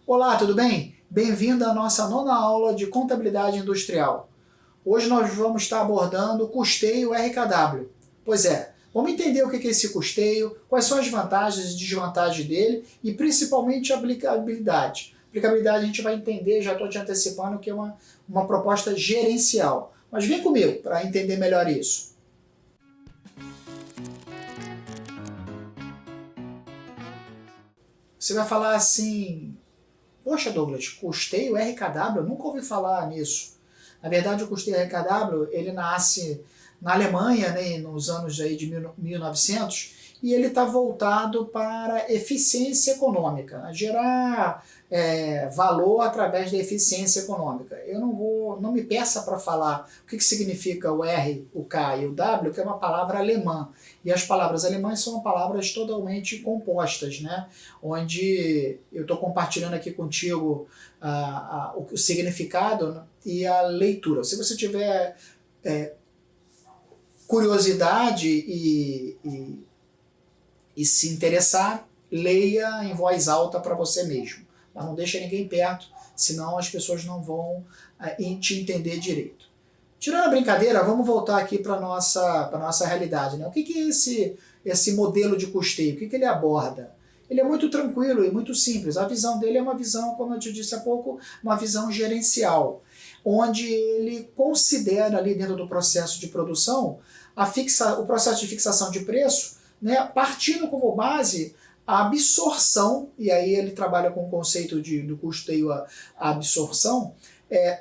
Olá, tudo bem? Bem-vindo à nossa nona aula de contabilidade industrial. Hoje nós vamos estar abordando o custeio RKW. Pois é, vamos entender o que é esse custeio, quais são as vantagens e desvantagens dele e principalmente a aplicabilidade. Aplicabilidade a gente vai entender, já estou te antecipando, que é uma proposta gerencial. Mas vem comigo para entender melhor isso. Você vai falar assim: poxa, Douglas, custeio RKW? Eu nunca ouvi falar nisso. Na verdade, o custeio RKW, ele nasce na Alemanha, né, nos anos aí de 1900, e ele está voltado para eficiência econômica, né, gerar valor através da eficiência econômica. Eu não me peça para falar o que significa o R, o K e o W, que é uma palavra alemã. E as palavras alemãs são palavras totalmente compostas, né? Onde eu estou compartilhando aqui contigo o significado e a leitura. Se você tiver curiosidade e se interessar, leia em voz alta para você mesmo. Mas não deixa ninguém perto, senão as pessoas não vão te entender direito. Tirando a brincadeira, vamos voltar aqui para a nossa realidade, né? O que é esse modelo de custeio? O que ele aborda? Ele é muito tranquilo e muito simples. A visão dele é uma visão, como eu te disse há pouco, uma visão gerencial, onde ele considera ali dentro do processo de produção o processo de fixação de preço, né, partindo como base a absorção, e aí ele trabalha com o conceito do custeio a absorção,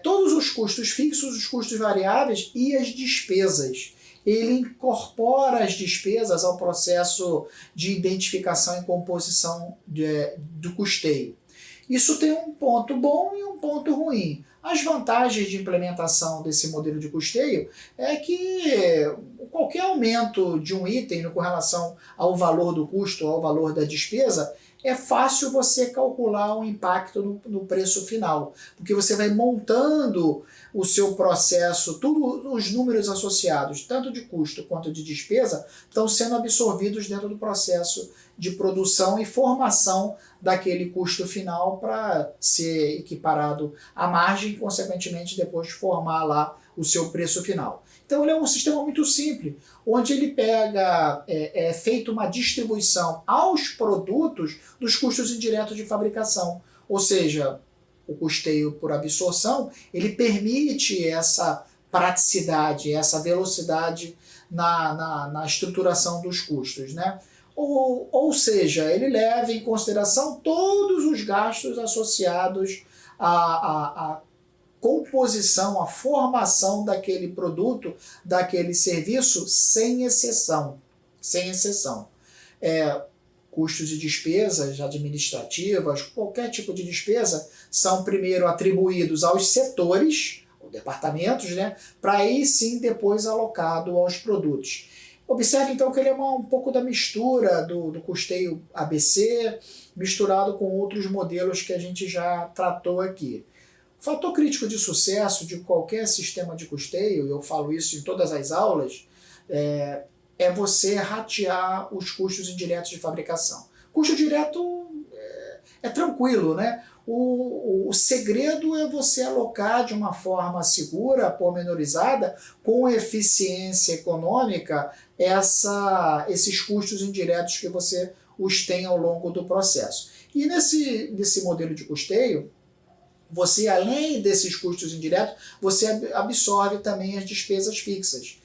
todos os custos fixos, os custos variáveis e as despesas. Ele incorpora as despesas ao processo de identificação e composição do custeio. Isso tem um ponto bom e um ponto ruim. As vantagens de implementação desse modelo de custeio é que qualquer aumento de um item com relação ao valor do custo ou ao valor da despesa, é fácil você calcular o impacto no preço final, porque você vai montando o seu processo, todos os números associados, tanto de custo quanto de despesa, estão sendo absorvidos dentro do processo de produção e formação daquele custo final para ser equiparado à margem e, consequentemente, depois formar lá o seu preço final. Então ele é um sistema muito simples, onde ele pega, é feita uma distribuição aos produtos dos custos indiretos de fabricação, ou seja, o custeio por absorção, ele permite essa praticidade, essa velocidade na estruturação dos custos, né? Ou seja, ele leva em consideração todos os gastos associados à composição, à formação daquele produto, daquele serviço, sem exceção. Sem exceção. Custos e despesas administrativas, qualquer tipo de despesa, são primeiro atribuídos aos setores, ou departamentos, né, para aí sim depois alocado aos produtos. Observe então que ele é um pouco da mistura do custeio ABC, misturado com outros modelos que a gente já tratou aqui. O fator crítico de sucesso de qualquer sistema de custeio, e eu falo isso em todas as aulas, é você ratear os custos indiretos de fabricação. Custo direto é tranquilo, né? O segredo é você alocar de uma forma segura, pormenorizada, com eficiência econômica, esses custos indiretos que você os tem ao longo do processo. E nesse modelo de custeio, você, além desses custos indiretos, você absorve também as despesas fixas.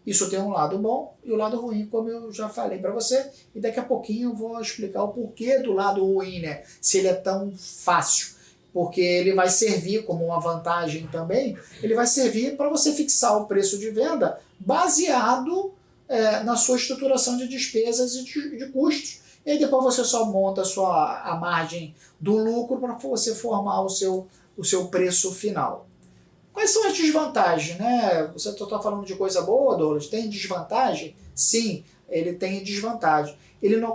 Isso tem um lado bom e o lado ruim, como eu já falei para você, e daqui a pouquinho eu vou explicar o porquê do lado ruim, né? Se ele é tão fácil. Porque ele vai servir como uma vantagem também, ele vai servir para você fixar o preço de venda baseado na sua estruturação de despesas e de custos. E aí depois você só monta a margem do lucro para você formar o seu preço final. Quais são as desvantagens, né? Você está falando de coisa boa, Douglas? Tem desvantagem? Sim, ele tem desvantagem.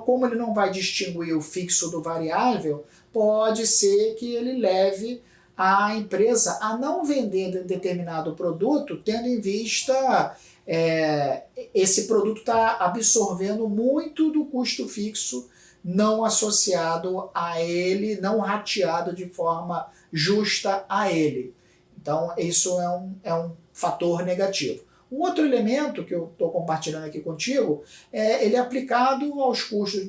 Como ele não vai distinguir o fixo do variável, pode ser que ele leve a empresa a não vender determinado produto, tendo em vista esse produto está absorvendo muito do custo fixo não associado a ele, não rateado de forma justa a ele. Então, isso é um fator negativo. Um outro elemento que eu estou compartilhando aqui contigo, ele é aplicado aos custos,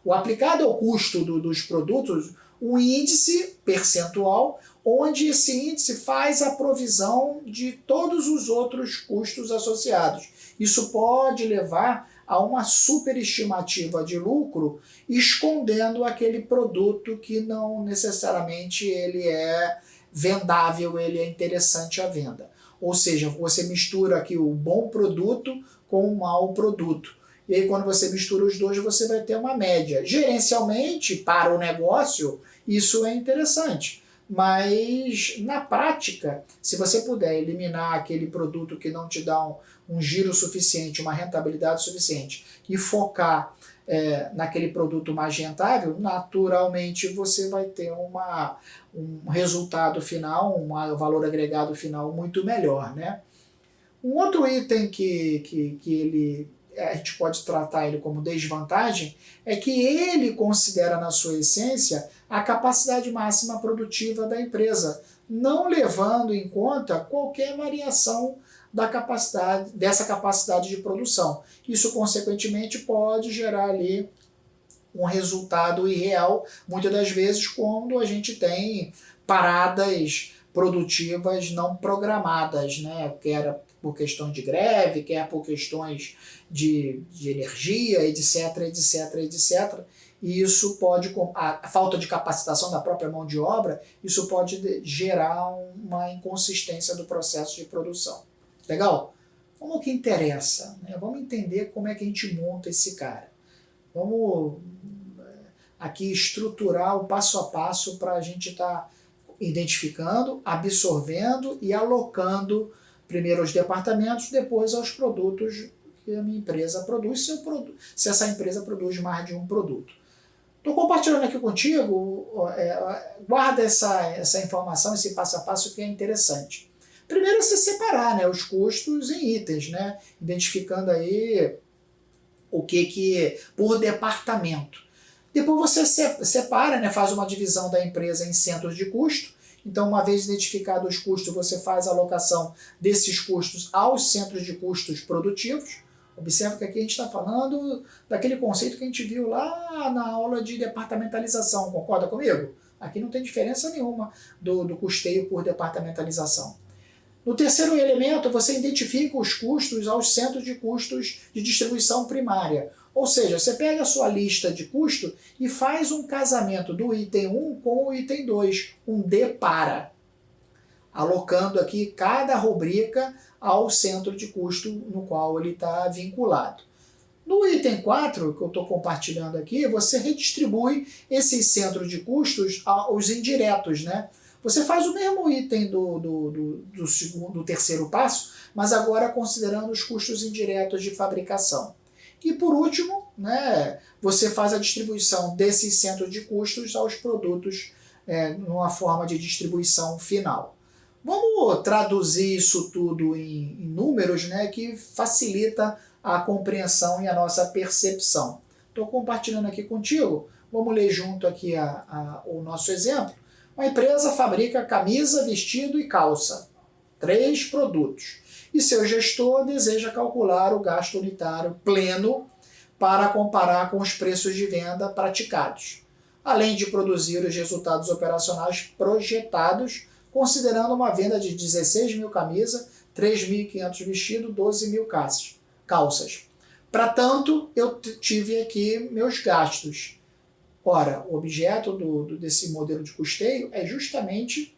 o aplicado ao custo dos produtos, um índice percentual, onde esse índice faz a provisão de todos os outros custos associados. Isso pode levar a uma superestimativa de lucro, escondendo aquele produto que não necessariamente ele é vendável, ele é interessante à venda. Ou seja, você mistura aqui o bom produto com o mau produto. E aí, quando você mistura os dois, você vai ter uma média. Gerencialmente, para o negócio, isso é interessante. Mas, na prática, se você puder eliminar aquele produto que não te dá um giro suficiente, uma rentabilidade suficiente, e focar naquele produto mais rentável, naturalmente você vai ter um resultado final, um valor agregado final muito melhor, né? Um outro item que a gente pode tratar ele como desvantagem é que ele considera na sua essência a capacidade máxima produtiva da empresa, não levando em conta qualquer variação dessa capacidade de produção. Isso, consequentemente, pode gerar ali um resultado irreal, muitas das vezes, quando a gente tem paradas produtivas não programadas, né? Quer por questão de greve, quer por questões de energia, etc, etc, etc. E isso pode, a falta de capacitação da própria mão de obra, isso pode gerar uma inconsistência do processo de produção. Legal? Vamos ao que interessa, né? Vamos entender como é que a gente monta esse cara. Vamos aqui estruturar o passo a passo para a gente estar identificando, absorvendo e alocando primeiro aos departamentos, depois aos produtos que a minha empresa produz, se essa empresa produz mais de um produto. Estou compartilhando aqui contigo, guarda essa informação, esse passo a passo que é interessante. Primeiro, você separar, né, os custos em itens, né, identificando aí o que por departamento. Depois você separa, né, faz uma divisão da empresa em centros de custo. Então, uma vez identificados os custos, você faz a alocação desses custos aos centros de custos produtivos. Observa que aqui a gente está falando daquele conceito que a gente viu lá na aula de departamentalização, concorda comigo? Aqui não tem diferença nenhuma do custeio por departamentalização. No terceiro elemento, você identifica os custos aos centros de custos de distribuição primária. Ou seja, você pega a sua lista de custo e faz um casamento do item 1 com o item 2, um depara, alocando aqui cada rubrica ao centro de custo no qual ele está vinculado. No item 4, que eu estou compartilhando aqui, você redistribui esses centros de custos aos indiretos, né? Você faz o mesmo item do terceiro passo, mas agora considerando os custos indiretos de fabricação. E por último, né, você faz a distribuição desses centros de custos aos produtos numa forma de distribuição final. Vamos traduzir isso tudo em números, né, que facilita a compreensão e a nossa percepção. Estou compartilhando aqui contigo. Vamos ler junto aqui o nosso exemplo. Uma empresa fabrica camisa, vestido e calça. 3 produtos. E seu gestor deseja calcular o gasto unitário pleno para comparar com os preços de venda praticados, além de produzir os resultados operacionais projetados, considerando uma venda de 16 mil camisas, 3.500 vestidos, 12 mil calças. Para tanto, eu tive aqui meus gastos. Ora, o objeto desse modelo de custeio é justamente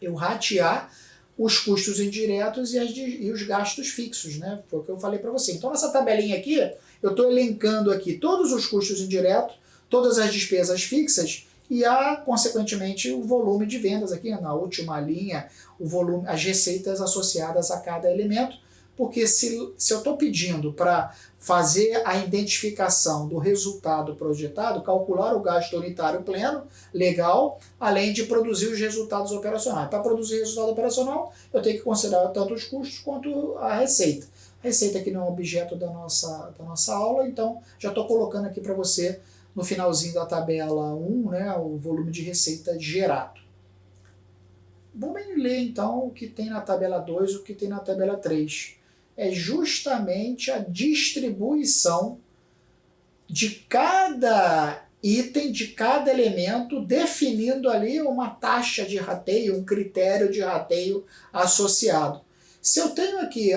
eu ratear os custos indiretos e os gastos fixos, né? Foi o que eu falei para você. Então, nessa tabelinha aqui, eu estou elencando aqui todos os custos indiretos, todas as despesas fixas e, consequentemente, o volume de vendas aqui, na última linha, o volume, as receitas associadas a cada elemento, porque se eu estou pedindo para fazer a identificação do resultado projetado, calcular o gasto unitário pleno, legal, além de produzir os resultados operacionais. Para produzir resultado operacional, eu tenho que considerar tanto os custos quanto a receita. A receita aqui não é um objeto da nossa aula, então já estou colocando aqui para você no finalzinho da tabela 1, né, o volume de receita gerado. Vamos ler então o que tem na tabela 2 e o que tem na tabela 3. É justamente a distribuição de cada item, de cada elemento, definindo ali uma taxa de rateio, um critério de rateio associado. Se eu tenho aqui,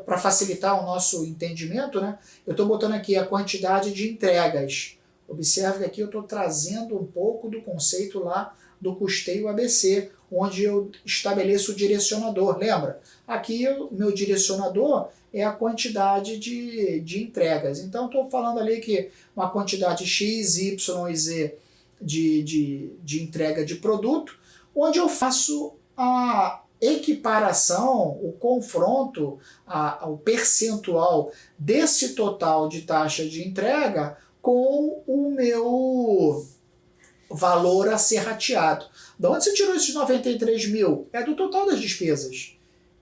para facilitar o nosso entendimento, né, eu estou botando aqui a quantidade de entregas. Observe que aqui eu estou trazendo um pouco do conceito lá do custeio ABC, onde eu estabeleço o direcionador. Lembra? Aqui o meu direcionador é a quantidade de entregas. Então estou falando ali que uma quantidade X, Y e Z de entrega de produto, onde eu faço a equiparação, o confronto, o percentual desse total de taxa de entrega com o meu valor a ser rateado. De onde você tirou esses 93 mil? É do total das despesas.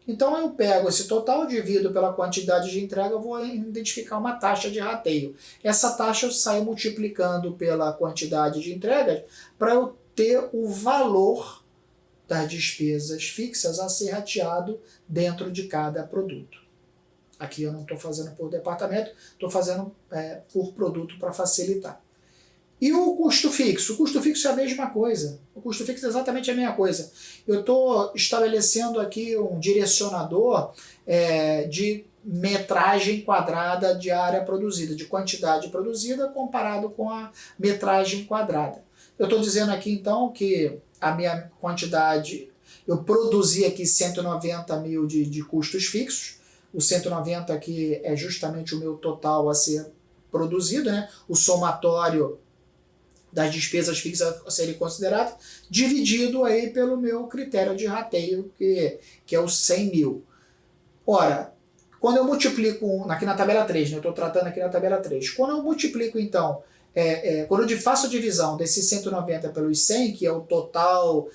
Então eu pego esse total, divido pela quantidade de entrega, eu vou identificar uma taxa de rateio. Essa taxa eu saio multiplicando pela quantidade de entregas para eu ter o valor das despesas fixas a ser rateado dentro de cada produto. Aqui eu não estou fazendo por departamento, estou fazendo por produto para facilitar. E o custo fixo? O custo fixo é a mesma coisa. O custo fixo é exatamente a mesma coisa. Eu estou estabelecendo aqui um direcionador de metragem quadrada de área produzida, de quantidade produzida comparado com a metragem quadrada. Eu estou dizendo aqui então que a minha quantidade, eu produzi aqui 190 mil de custos fixos. O 190 aqui é justamente o meu total a ser produzido, né? O somatório das despesas fixas a serem consideradas, dividido aí pelo meu critério de rateio, que é o 100 mil. Ora, quando eu multiplico, aqui na tabela 3, né, eu estou tratando aqui na tabela 3, quando eu multiplico então, quando eu faço a divisão desses 190 pelos 100, que é o total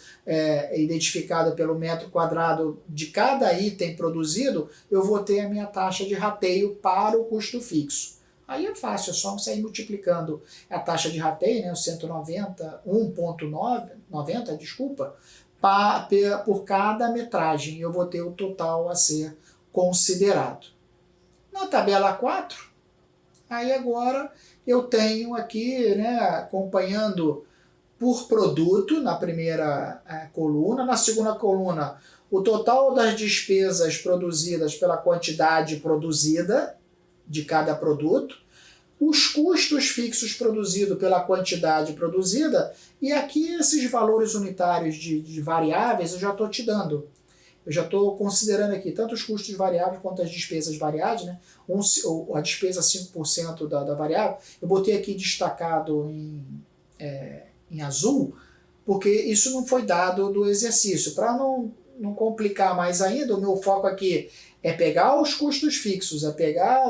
identificado pelo metro quadrado de cada item produzido, eu vou ter a minha taxa de rateio para o custo fixo. Aí é fácil, é só sair multiplicando a taxa de rateio, né, o 1.90, desculpa, por cada metragem. Eu vou ter o total a ser considerado. Na tabela 4, aí agora eu tenho aqui, né, acompanhando por produto, na primeira coluna. Na segunda coluna, o total das despesas produzidas pela quantidade produzida de cada produto, os custos fixos produzidos pela quantidade produzida, e aqui esses valores unitários de variáveis eu já estou te dando. Eu já estou considerando aqui tanto os custos variáveis quanto as despesas variáveis, né? A despesa 5% da variável, eu botei aqui destacado em azul, porque isso não foi dado do exercício. Para não complicar mais ainda, o meu foco aqui é pegar os custos fixos, é pegar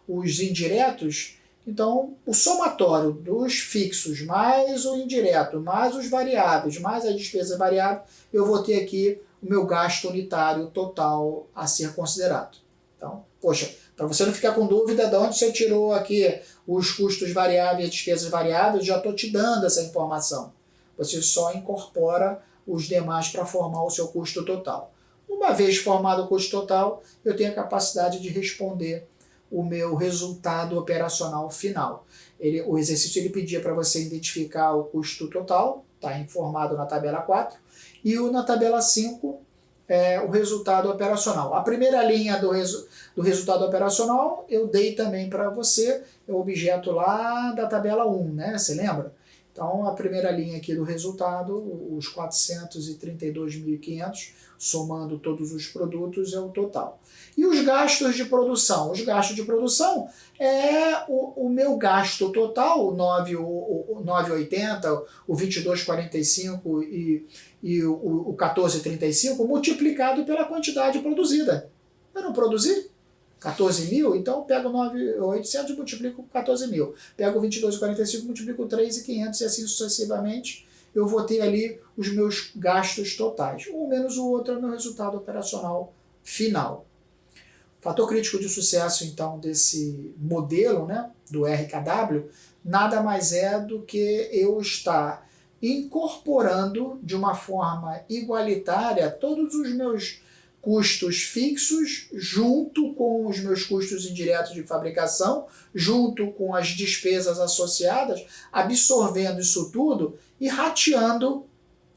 os indiretos. Então, o somatório dos fixos, mais o indireto, mais os variáveis, mais as despesas variáveis, eu vou ter aqui o meu gasto unitário total a ser considerado. Então, poxa, para você não ficar com dúvida de onde você tirou aqui os custos variáveis e despesas variáveis, já estou te dando essa informação. Você só incorpora os demais para formar o seu custo total. Uma vez formado o custo total, eu tenho a capacidade de responder o meu resultado operacional final. O exercício ele pedia para você identificar o custo total, está informado na tabela 4, e na tabela 5 o resultado operacional. A primeira linha do resultado operacional eu dei também para você, é o objeto lá da tabela 1, né? Você lembra? Então, a primeira linha aqui do resultado, os 432.500, somando todos os produtos, é o total. E os gastos de produção? Os gastos de produção é o meu gasto total, o 9,80, o 22,45 e o 14,35, multiplicado pela quantidade produzida. Eu não produzi 14 mil, então eu pego 9.800 e multiplico com 14 mil. Pego 22,45 e multiplico com 3.500 e assim sucessivamente. Eu vou ter ali os meus gastos totais. Um menos o outro é o meu resultado operacional final. Fator crítico de sucesso, então, desse modelo, né, do RKW, nada mais é do que eu estar incorporando de uma forma igualitária todos os meus custos fixos junto com os meus custos indiretos de fabricação, junto com as despesas associadas, absorvendo isso tudo e rateando,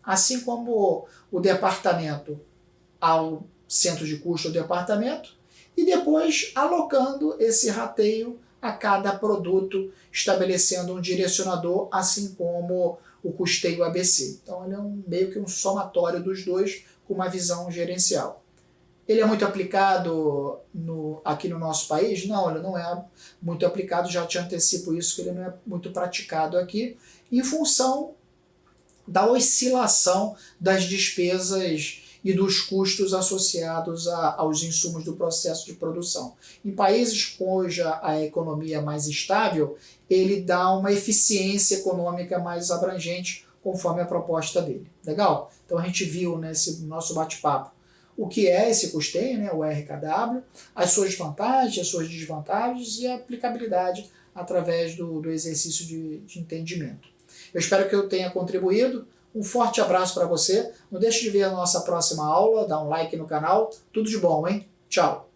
assim como o departamento ao centro de custo do departamento, e depois alocando esse rateio a cada produto, estabelecendo um direcionador, assim como o custeio ABC. Então ele é meio que um somatório dos dois com uma visão gerencial. Ele é muito aplicado aqui no nosso país? Não, ele não é muito aplicado, já te antecipo isso, que ele não é muito praticado aqui, em função da oscilação das despesas e dos custos associados aos insumos do processo de produção. Em países cuja a economia é mais estável, ele dá uma eficiência econômica mais abrangente, conforme a proposta dele. Legal? Então a gente viu nesse nosso bate-papo o que é esse custeio, né, o RKW, as suas vantagens, as suas desvantagens e a aplicabilidade através do exercício de entendimento. Eu espero que eu tenha contribuído. Um forte abraço para você. Não deixe de ver a nossa próxima aula, dá um like no canal. Tudo de bom, hein? Tchau!